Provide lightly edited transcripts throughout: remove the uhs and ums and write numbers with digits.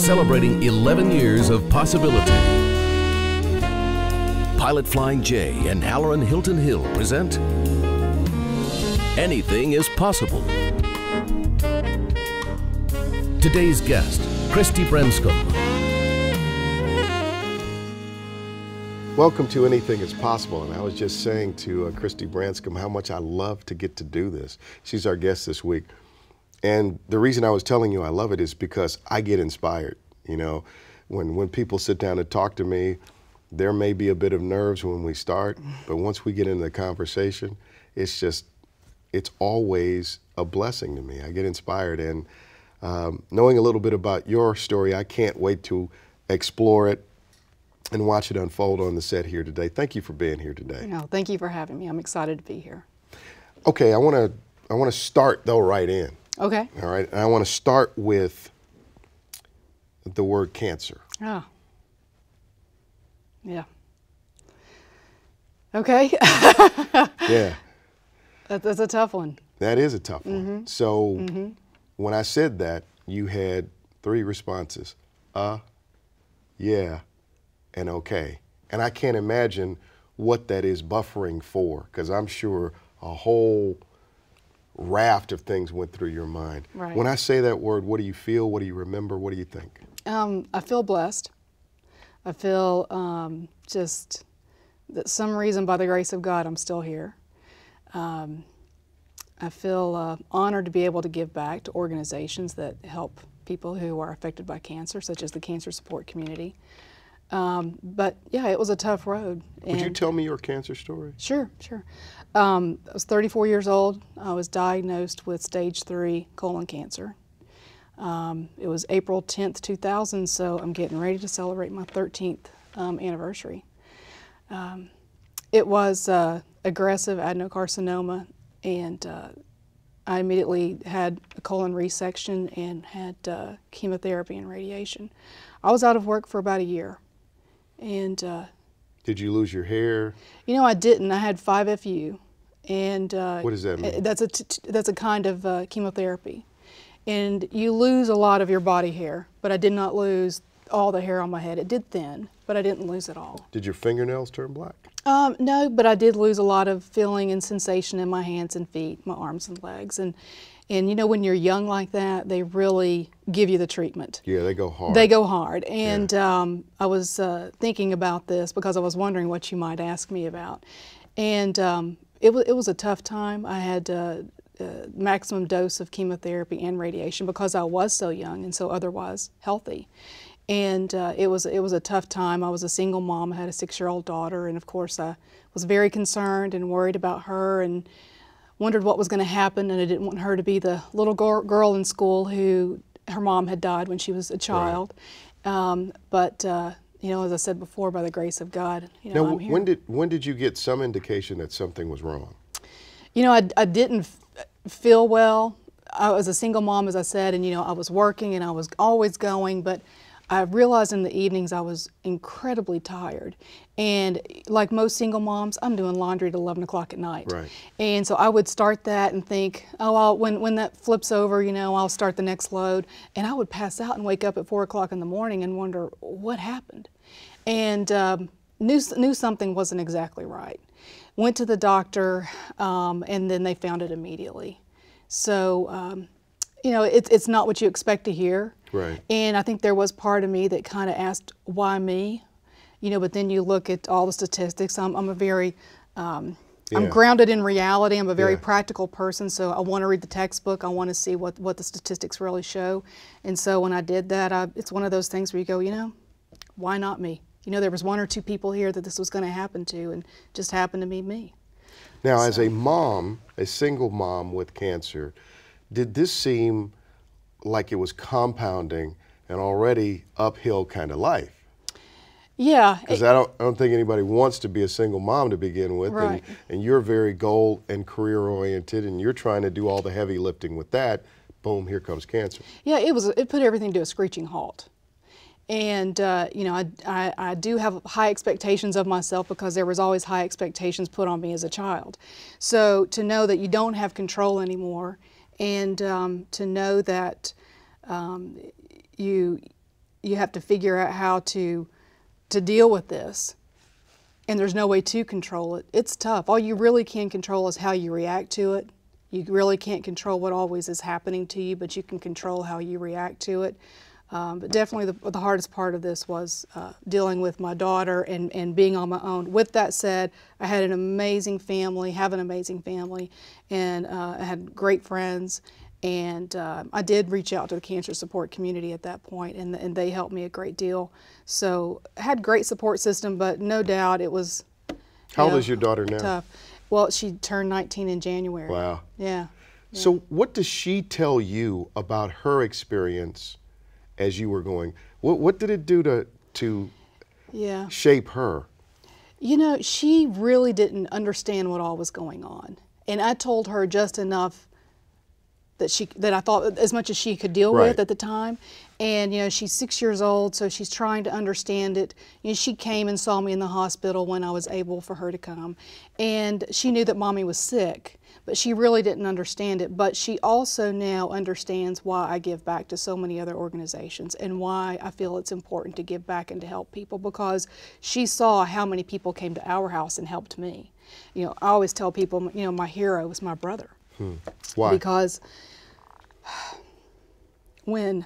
celebrating 11 years of possibility. Pilot Flying J and Halloran Hilton Hill present Anything is Possible. Today's guest, Christi Branscom. Welcome to Anything is Possible, and I was just saying to Christi Branscom how much I love to get to do this. She's our guest this week, and the reason I was telling you I love it is because I get inspired. You know, when people sit down and talk to me, there may be a bit of nerves when we start, but once we get into the conversation, it's always a blessing to me. I get inspired, and knowing a little bit about your story, I can't wait to explore it and watch it unfold on the set here today. Thank you for being here today. No, thank you for having me. I'm excited to be here. Okay, I want to start though right in. Okay. All right, and I want to start with the word cancer. Oh. Yeah. Okay. Yeah. That's a tough one. That is a tough one. So when I said that, you had three responses: yeah, and okay. And I can't imagine what that is buffering for, because I'm sure a whole raft of things went through your mind. Right. When I say that word, what do you feel? What do you remember? What do you think? I feel blessed. I feel just that some reason, by the grace of God, I'm still here. I feel honored to be able to give back to organizations that help people who are affected by cancer, such as the cancer support community. But yeah, it was a tough road. Would you tell me your cancer story? Sure, sure. I was 34 years old. I was diagnosed with stage 3 colon cancer. It was April 10th, 2000, so I'm getting ready to celebrate my 13th anniversary. It was aggressive adenocarcinoma, and I immediately had a colon resection and had chemotherapy and radiation. I was out of work for about a year. And did you lose your hair? You know, I didn't. I had 5FU, and what does that mean? That's a kind of chemotherapy, and you lose a lot of your body hair. But I did not lose all the hair on my head. It did thin, but I didn't lose it all. Did your fingernails turn black? No, but I did lose a lot of feeling and sensation in my hands and feet, my arms and legs, and you know, when you're young like that, they really give you the treatment. Yeah, they go hard. They go hard. And yeah. I was thinking about this because I was wondering what you might ask me about. And it was a tough time. I had a maximum dose of chemotherapy and radiation because I was so young and so otherwise healthy. And it was a tough time. I was a single mom. I had a 6-year-old daughter, and of course I was very concerned and worried about her and wondered what was going to happen, and I didn't want her to be the little girl in school who her mom had died when she was a child. Right. But you know, as I said before, by the grace of God, you know, now, I'm here. When did you get some indication that something was wrong? You know, I didn't feel well. I was a single mom, as I said, and you know, I was working and I was always going, but I realized in the evenings I was incredibly tired. And like most single moms, I'm doing laundry at 11 o'clock at night. Right. And so I would start that and think, oh, when that flips over, you know, I'll start the next load. And I would pass out and wake up at 4 o'clock in the morning and wonder what happened. And knew something wasn't exactly right. Went to the doctor, and then they found it immediately. So, you know, it's not what you expect to hear. Right. And I think there was part of me that kind of asked, why me? You know, but then you look at all the statistics. I'm a very, I'm grounded in reality. I'm a very practical person, so I want to read the textbook. I want to see what the statistics really show. And so when I did that, it's one of those things where you go, you know, why not me? You know, there was 1 or 2 people here that this was going to happen to, and just happened to be me. Now, as a mom, a single mom with cancer, did this seem like it was compounding an already uphill kind of life? Yeah. Because I don't think anybody wants to be a single mom to begin with. Right. And you're very goal and career oriented, and you're trying to do all the heavy lifting with that. Boom, here comes cancer. Yeah, it put everything to a screeching halt. And you know, I do have high expectations of myself because there was always high expectations put on me as a child. So to know that you don't have control anymore, and to know that you you have to figure out how to deal with this, and there's no way to control it. It's tough. All you really can control is how you react to it. You really can't control what always is happening to you, but you can control how you react to it. But definitely the hardest part of this was dealing with my daughter and being on my own. With that said, I had an amazing family, have an amazing family, and I had great friends. And I did reach out to the cancer support community at that point, and they helped me a great deal. So I had a great support system, but no doubt it was How old is your daughter now? tough. Well, she turned 19 in January. Wow. Yeah. So what does she tell you about her experience as you were going? What did it do to Yeah. shape her? You know, she really didn't understand what all was going on. And I told her just enough that I thought as much as she could deal Right. with at the time. And, you know, she's 6 years old, so she's trying to understand it. You know, she came and saw me in the hospital when I was able for her to come. And she knew that Mommy was sick, but she really didn't understand it. But she also now understands why I give back to so many other organizations and why I feel it's important to give back and to help people, because she saw how many people came to our house and helped me. You know, I always tell people, you know, my hero is my brother. Why? Because when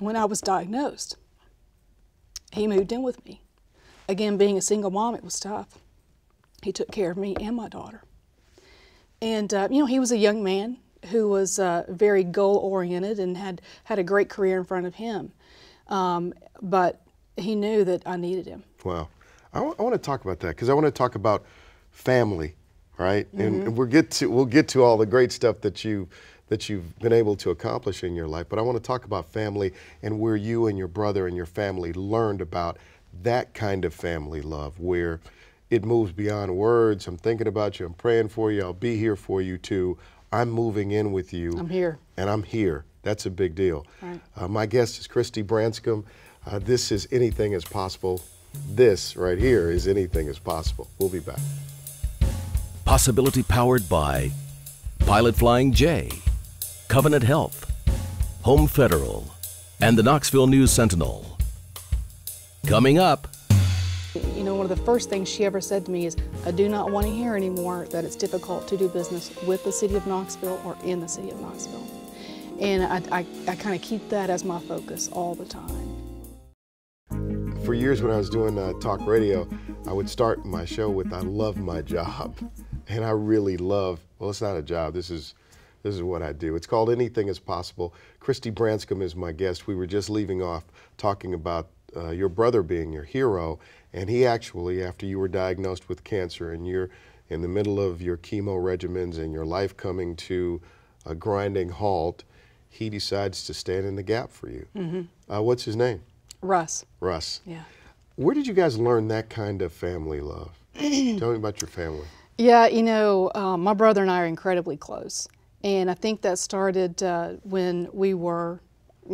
I was diagnosed, he moved in with me. Again, being a single mom, it was tough. He took care of me and my daughter. And, you know, he was a young man who was very goal-oriented and had a great career in front of him. But he knew that I needed him. Wow. I want to talk about that, because I want to talk about family, right? And we'll get to all the great stuff that you've been able to accomplish in your life. But I want to talk about family and where you and your brother and your family learned about that kind of family love, where it moves beyond words. I'm thinking about you. I'm praying for you. I'll be here for you too. I'm moving in with you. I'm here. And I'm here. That's a big deal. Right. My guest is Christi Branscom. This is Anything is Possible. This right here is Anything is Possible. We'll be back. Possibility powered by Pilot Flying J, Covenant Health, Home Federal, and the Knoxville News Sentinel. Coming up. You know, one of the first things she ever said to me is, I do not want to hear anymore that it's difficult to do business with the city of Knoxville or in the city of Knoxville. And I kind of keep that as my focus all the time. For years when I was doing talk radio, I would start my show with, I love my job. And I really love, well, it's not a job, this is what I do. It's called Anything is Possible. Christi Branscom is my guest. We were just leaving off talking about your brother being your hero, and he actually, after you were diagnosed with cancer and you're in the middle of your chemo regimens and your life coming to a grinding halt, he decides to stand in the gap for you. What's his name? Russ. Russ. Yeah. Where did you guys learn that kind of family love? Tell me about your family. Yeah, you know, my brother and I are incredibly close. And I think that started when we were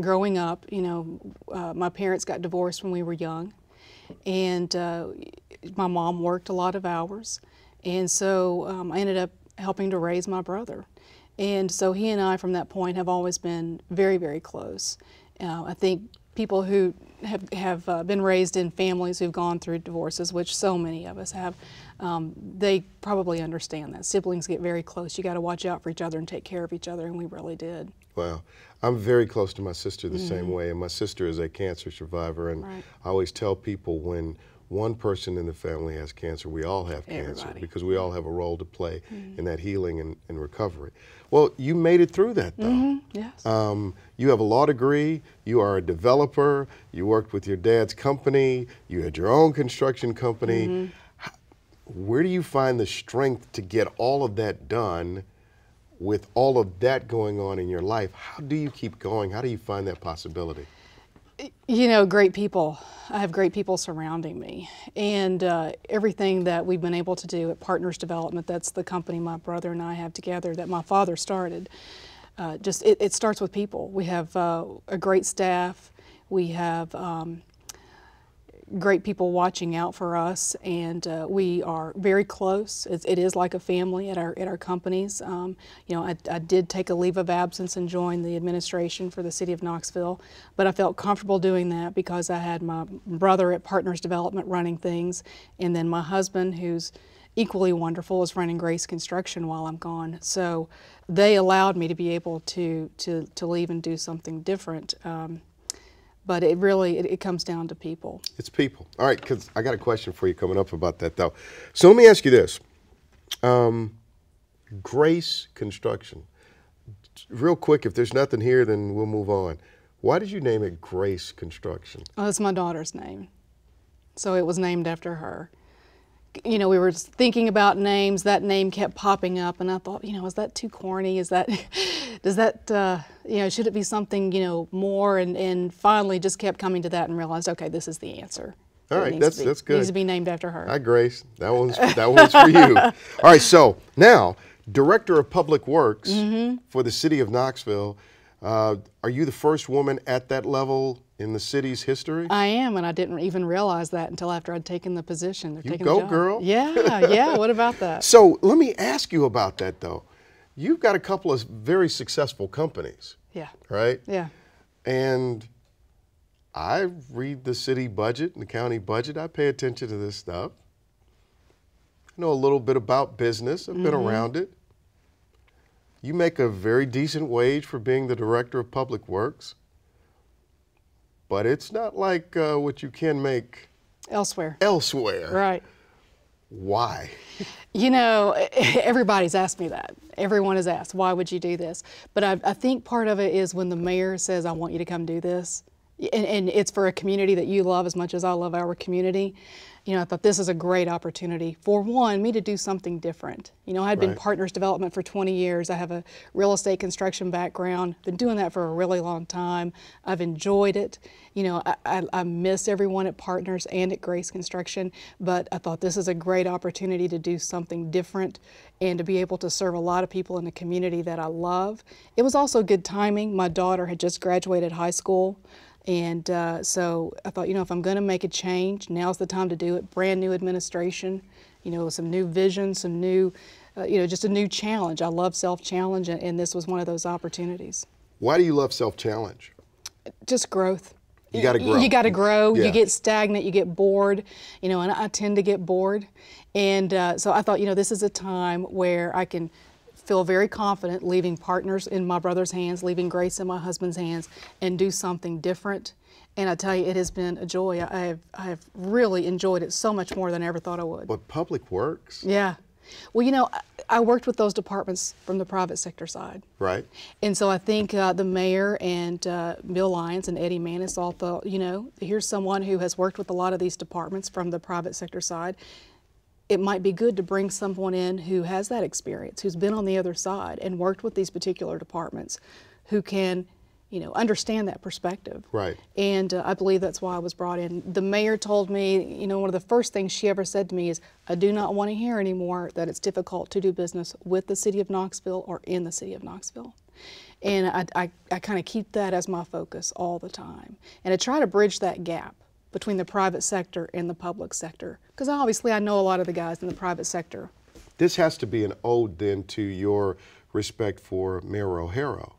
growing up. You know, my parents got divorced when we were young. And my mom worked a lot of hours. And so I ended up helping to raise my brother. And so he and I, from that point, have always been very, very close. I think people who have been raised in families who've gone through divorces, which so many of us have, they probably understand that. Siblings get very close. You got to watch out for each other and take care of each other, and we really did. Wow. I'm very close to my sister the same way, and my sister is a cancer survivor, and Right. I always tell people, when one person in the family has cancer, we all have cancer, Everybody. because we all have a role to play in that healing and recovery. Well, you made it through that, though. Yes. You have a law degree, you are a developer, you worked with your dad's company, you had your own construction company. Where do you find the strength to get all of that done with all of that going on in your life? How do you keep going? How do you find that possibility? You know, great people. I have great people surrounding me. And everything that we've been able to do at Partners Development, that's the company my brother and I have together that my father started, it starts with people. We have a great staff. We have great people watching out for us, and we are very close. It is like a family at our companies. You know, I did take a leave of absence and join the administration for the city of Knoxville, but I felt comfortable doing that because I had my brother at Partners Development running things, and then my husband, who's equally wonderful, is running Grace Construction while I'm gone. So they allowed me to be able to leave and do something different. But it really, it comes down to people. It's people. All right, because I got a question for you coming up about that, though. So let me ask you this. Grace Construction. Real quick, if there's nothing here, then we'll move on. Why did you name it Grace Construction? Oh, it's my daughter's name. So it was named after her. You know, we were thinking about names. That name kept popping up, and I thought, you know, is that too corny? Is that, does that, you know, should it be something, you know, more? And finally just kept coming to that and realized, okay, this is the answer. All right, that's good. It needs to be named after her. Hi, Grace. That one's for you. All right, so now, Director of Public Works for the City of Knoxville. Are you the first woman at that level in the city's history? I am, and I didn't even realize that until after I'd taken the position. You go, girl. Yeah, yeah. What about that? So let me ask you about that, though. You've got a couple of very successful companies. Yeah. Right? Yeah. And I read the city budget and the county budget. I pay attention to this stuff. I know a little bit about business. I've been around it. You make a very decent wage for being the Director of Public Works, but it's not like what you can make elsewhere. Right. Why? You know, everybody's asked me that. Everyone has asked, why would you do this? But I think part of it is when the mayor says, I want you to come do this, and it's for a community that you love as much as I love our community. You know, I thought this is a great opportunity for me to do something different. You know, I had been Partners Development for 20 years. I have a real estate construction background, been doing that for a really long time. I've enjoyed it. You know, I miss everyone at Partners and at Grace Construction, but I thought this is a great opportunity to do something different and to be able to serve a lot of people in a community that I love. It was also good timing. My daughter had just graduated high school. And so I thought, you know, if I'm going to make a change, now's the time to do it. Brand new administration, you know, some new vision, some new, you know, just a new challenge. I love self-challenge, and this was one of those opportunities. Why do you love self-challenge? Just growth. You got to grow. You got to grow. Yeah. You get stagnant. You get bored. You know, and I tend to get bored. And so I thought, you know, this is a time where I can feel very confident leaving Partners in my brother's hands, leaving Grace in my husband's hands, and do something different. And I tell you, it has been a joy. I have really enjoyed it so much more than I ever thought I would. But Public Works? Yeah. Well, you know, I worked with those departments from the private sector side. Right. And so I think the mayor and Bill Lyons and Eddie Manis all thought, you know, here's someone who has worked with a lot of these departments from the private sector side. It might be good to bring someone in who has that experience, who's been on the other side and worked with these particular departments, who can, you know, understand that perspective. Right. And I believe that's why I was brought in. The mayor told me, you know, one of the first things she ever said to me is, I do not want to hear anymore that it's difficult to do business with the city of Knoxville or in the city of Knoxville. And I kind of keep that as my focus all the time. And I try to bridge that gap between the private sector and the public sector. Because obviously I know a lot of the guys in the private sector. This has to be an ode then to your respect for Mayor O'Hara,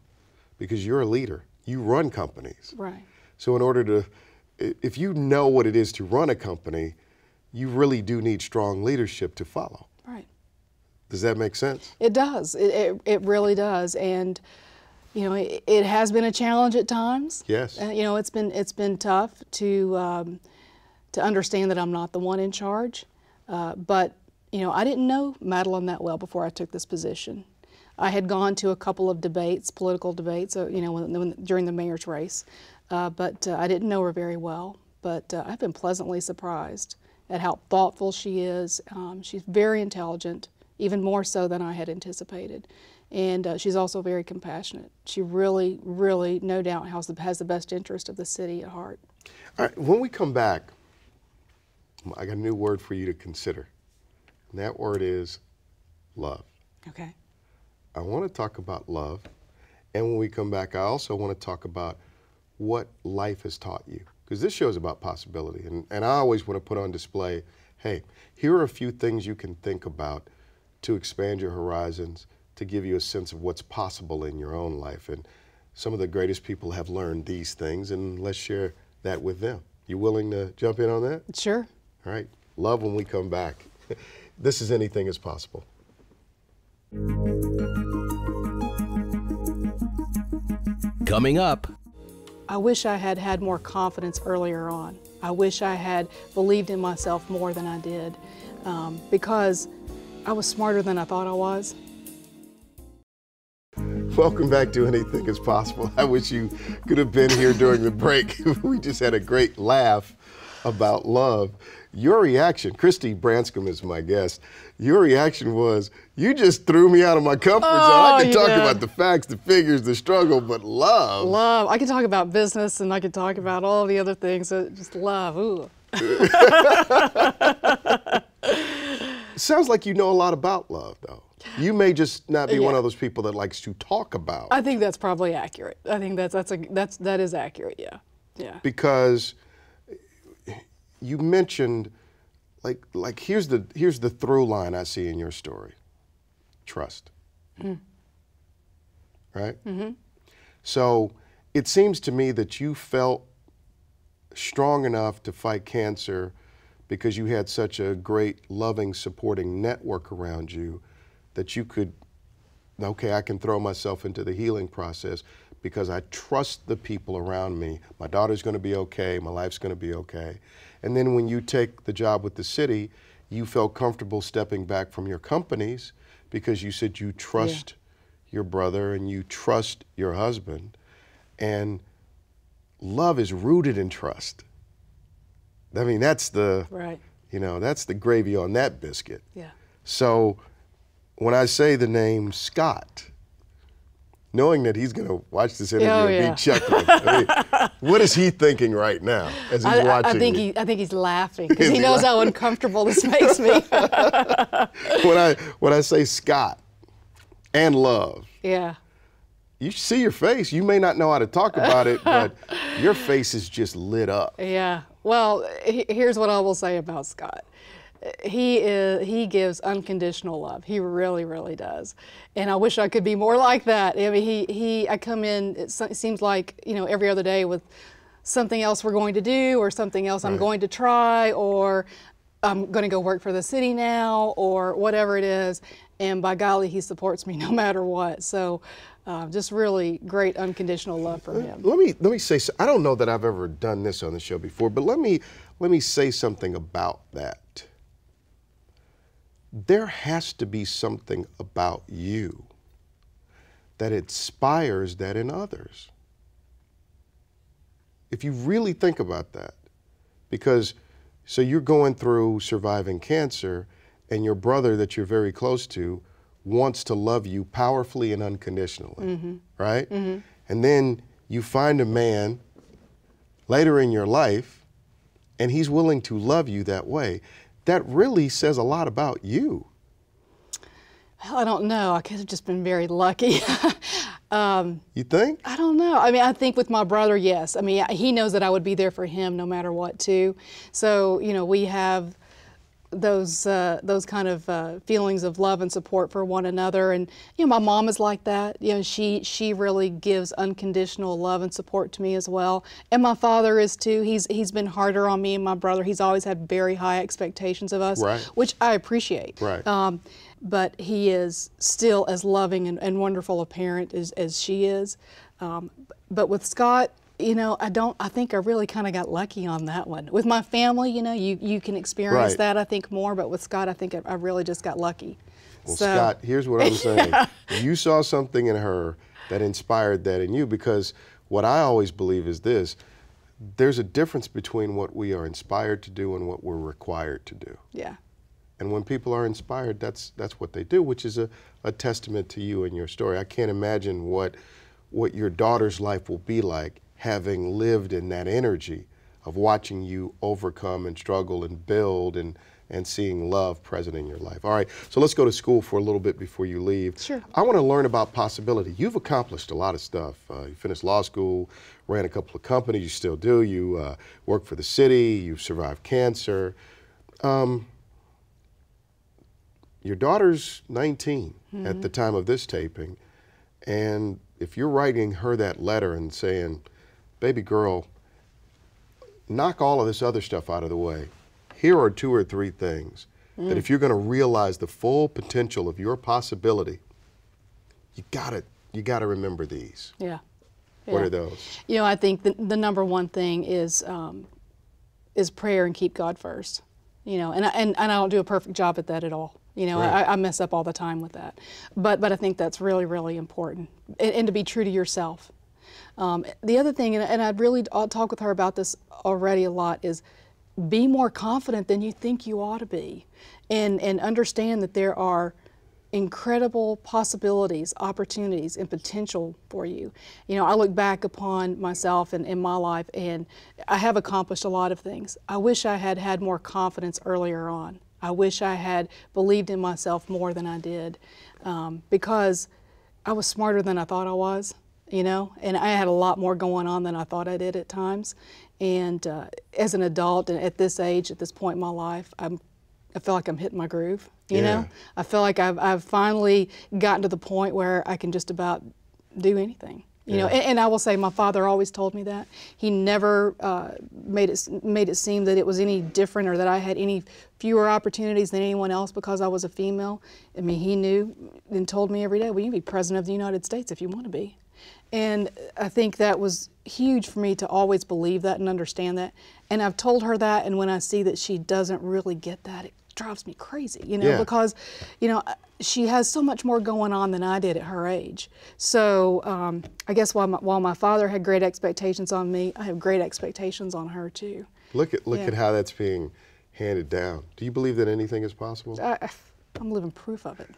because you're a leader. You run companies. Right. So in order to, if you know what it is to run a company, you really do need strong leadership to follow. Right. Does that make sense? It does. It really does. And you know, it has been a challenge at times. Yes. You know, it's been tough to understand that I'm not the one in charge. But you know, I didn't know Madeline that well before I took this position. I had gone to a couple of debates, political debates, you know, during the mayor's race, but I didn't know her very well. But I've been pleasantly surprised at how thoughtful she is. She's very intelligent, even more so than I had anticipated. And she's also very compassionate. She really, really, no doubt, has the best interest of the city at heart. All right, when we come back, I got a new word for you to consider. And that word is love. Okay. I want to talk about love. And when we come back, I also want to talk about what life has taught you. because this show is about possibility. And I always want to put on display, hey, here are a few things you can think about to expand your horizons, to give you a sense of what's possible in your own life. And some of the greatest people have learned these things, and let's share that with them. You willing to jump in on that? Sure. All right. Love when we come back. This is Anything is Possible. Coming up. I wish I had had more confidence earlier on. I wish I had believed in myself more than I did, because I was smarter than I thought I was. Welcome back to Anything is Possible. I wish you could have been here during the break. We just had a great laugh about love. Your reaction, Christi Branscom is my guest. Your reaction was, you just threw me out of my comfort zone. I could talk about the facts, the figures, the struggle, but love. Love. I could talk about business and I could talk about all the other things. Just love. Ooh. Sounds like you know a lot about love, though. You may just not be one of those people that likes to talk about. I think that's probably accurate. I think that is accurate. Yeah. Yeah. Because you mentioned, like here's the through line I see in your story. Trust. Right? So it seems to me that you felt strong enough to fight cancer because you had such a great, loving, supporting network around you that you could, okay, I can throw myself into the healing process because I trust the people around me. My daughter's going to be okay. My life's going to be okay. And then when you take the job with the city, you felt comfortable stepping back from your companies because you said you trust your brother and you trust your husband. And love is rooted in trust. I mean, that's the, that's the gravy on that biscuit. Yeah. So when I say the name Scott, knowing that he's going to watch this interview and be chuckling, I mean, what is he thinking right now as he's watching? I think he's laughing because he knows how uncomfortable this makes me. When I say Scott and love, you see your face. You may not know how to talk about it, but your face is just lit up. Yeah. Well, here's what I will say about Scott. He gives unconditional love. He really, really does. And I wish I could be more like that. I mean, I come in, it seems like, every other day with something else we're going to do or something else I'm going to try, or I'm going to go work for the city now, or whatever it is. And by golly, he supports me no matter what. So just really great unconditional love from him. Let me say, I don't know that I've ever done this on the show before, but let me say something about that. There has to be something about you that inspires that in others. If you really think about that, because so you're going through surviving cancer and your brother that you're very close to wants to love you powerfully and unconditionally, right? And then you find a man later in your life and he's willing to love you that way. That really says a lot about you. Well, I don't know. I could have just been very lucky. You think? I don't know. I mean, I think with my brother, yes. I mean, he knows that I would be there for him no matter what, too. So, we have those kind of feelings of love and support for one another. And, my mom is like that. She really gives unconditional love and support to me as well. And my father is too. He's been harder on me and my brother. He's always had very high expectations of us, which I appreciate. But he is still as loving and wonderful a parent as she is. But with Scott, I think I really kind of got lucky on that one. With my family, you can experience that, I think, more, but with Scott, I think I really just got lucky. Well, Scott, here's what I'm saying. You saw something in her that inspired that in you, because what I always believe is this: there's a difference between what we are inspired to do and what we're required to do. Yeah. And when people are inspired, that's what they do, which is a testament to you and your story. I can't imagine what your daughter's life will be like, having lived in that energy of watching you overcome and struggle and build and and seeing love present in your life. All right, so let's go to school for a little bit before you leave. Sure. I want to learn about possibility. You've accomplished a lot of stuff. You finished law school, ran a couple of companies, you still do. You work for the city, you've survived cancer. Your daughter's 19 at the time of this taping, and if you're writing her that letter and saying, baby girl, knock all of this other stuff out of the way. Here are 2 or 3 things that if you're going to realize the full potential of your possibility, you gotta remember these. Yeah. What Yeah. are those? You know, I think the number one thing is prayer and keep God first. You know, and I don't do a perfect job at that at all. You know, Right. I mess up all the time with that. But I think that's really, really important. And to be true to yourself. The other thing, I'll talk with her about this already a lot, is be more confident than you think you ought to be. And understand that there are incredible possibilities, opportunities, and potential for you. You know, I look back upon myself and in my life, and I have accomplished a lot of things. I wish I had had more confidence earlier on. I wish I had believed in myself more than I did, because I was smarter than I thought I was, you know, and I had a lot more going on than I thought I did at times. And as an adult and at this age, at this point in my life, I feel like I'm hitting my groove, you know? I feel like I've finally gotten to the point where I can just about do anything. You know, and I will say my father always told me that. He never made it seem that it was any different or that I had any fewer opportunities than anyone else because I was a female. I mean, he knew and told me every day, well, you can be President of the United States if you want to be. And I think that was huge for me to always believe that and understand that. And I've told her that, and when I see that she doesn't really get that, it drives me crazy, you know, because, you know, she has so much more going on than I did at her age. So I guess while my father had great expectations on me, I have great expectations on her too. Look at how that's being handed down. Do you believe that anything is possible? I'm living proof of it.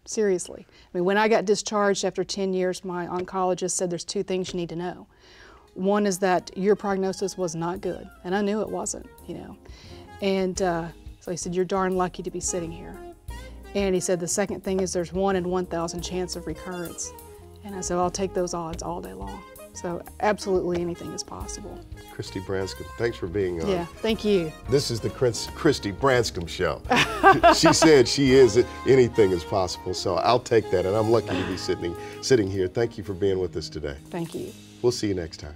Seriously. I mean, when I got discharged after 10 years, my oncologist said there's 2 things you need to know. One is that your prognosis was not good, and I knew it wasn't, you know. And so he said, you're darn lucky to be sitting here. And he said the second thing is there's 1 in 1,000 chance of recurrence. And I said, I'll take those odds all day long. So absolutely anything is possible. Christi Branscom, thanks for being on. Yeah, thank you. This is the Christi Branscom Show. She said she is anything is possible, so I'll take that, and I'm lucky to be sitting here. Thank you for being with us today. Thank you. We'll see you next time.